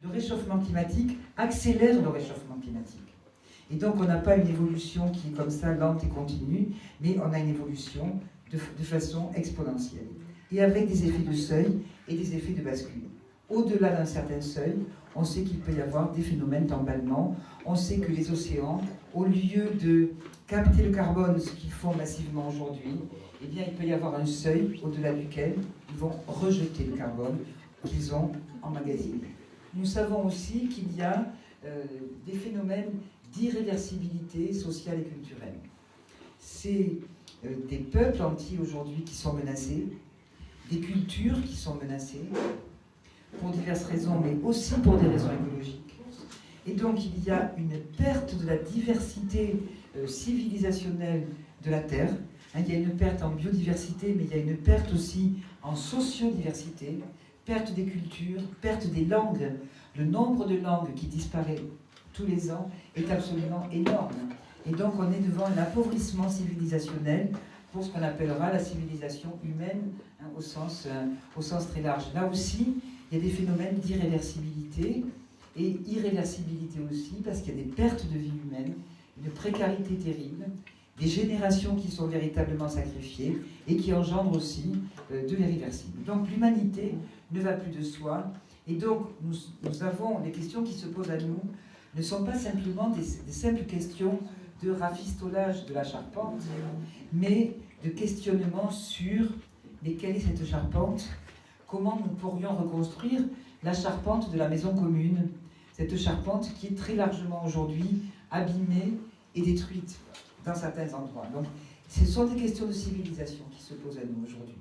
le réchauffement climatique accélère le réchauffement climatique. Et donc on n'a pas une évolution qui est comme ça, lente et continue, mais on a une évolution de façon exponentielle. Et avec des effets de seuil et des effets de bascule. Au-delà d'un certain seuil, on sait qu'il peut y avoir des phénomènes d'emballement. On sait que les océans, au lieu de capter le carbone, ce qu'ils font massivement aujourd'hui, eh bien, il peut y avoir un seuil au-delà duquel ils vont rejeter le carbone qu'ils ont emmagasiné. Nous savons aussi qu'il y a des phénomènes d'irréversibilité sociale et culturelle. C'est des peuples entiers aujourd'hui qui sont menacés, des cultures qui sont menacées, pour diverses raisons, mais aussi pour des raisons écologiques. Et donc il y a une perte de la diversité civilisationnelle de la Terre. Il y a une perte en biodiversité, mais il y a une perte aussi en sociodiversité, perte des cultures, perte des langues. Le nombre de langues qui disparaît tous les ans est absolument énorme. Et donc on est devant un appauvrissement civilisationnel pour ce qu'on appellera la civilisation humaine, au sens très large. Là aussi, il y a des phénomènes d'irréversibilité, et irréversibilité aussi parce qu'il y a des pertes de vie humaine, une précarité terrible, des générations qui sont véritablement sacrifiées et qui engendrent aussi de l'irréversible. Donc l'humanité ne va plus de soi, et donc nous avons les questions qui se posent à nous ne sont pas simplement des simples questions de rafistolage de la charpente, mais de questionnement sur mais quelle est cette charpente? Comment nous pourrions reconstruire la charpente de la maison commune, cette charpente qui est très largement aujourd'hui abîmée et détruite dans certains endroits. Donc, ce sont des questions de civilisation qui se posent à nous aujourd'hui.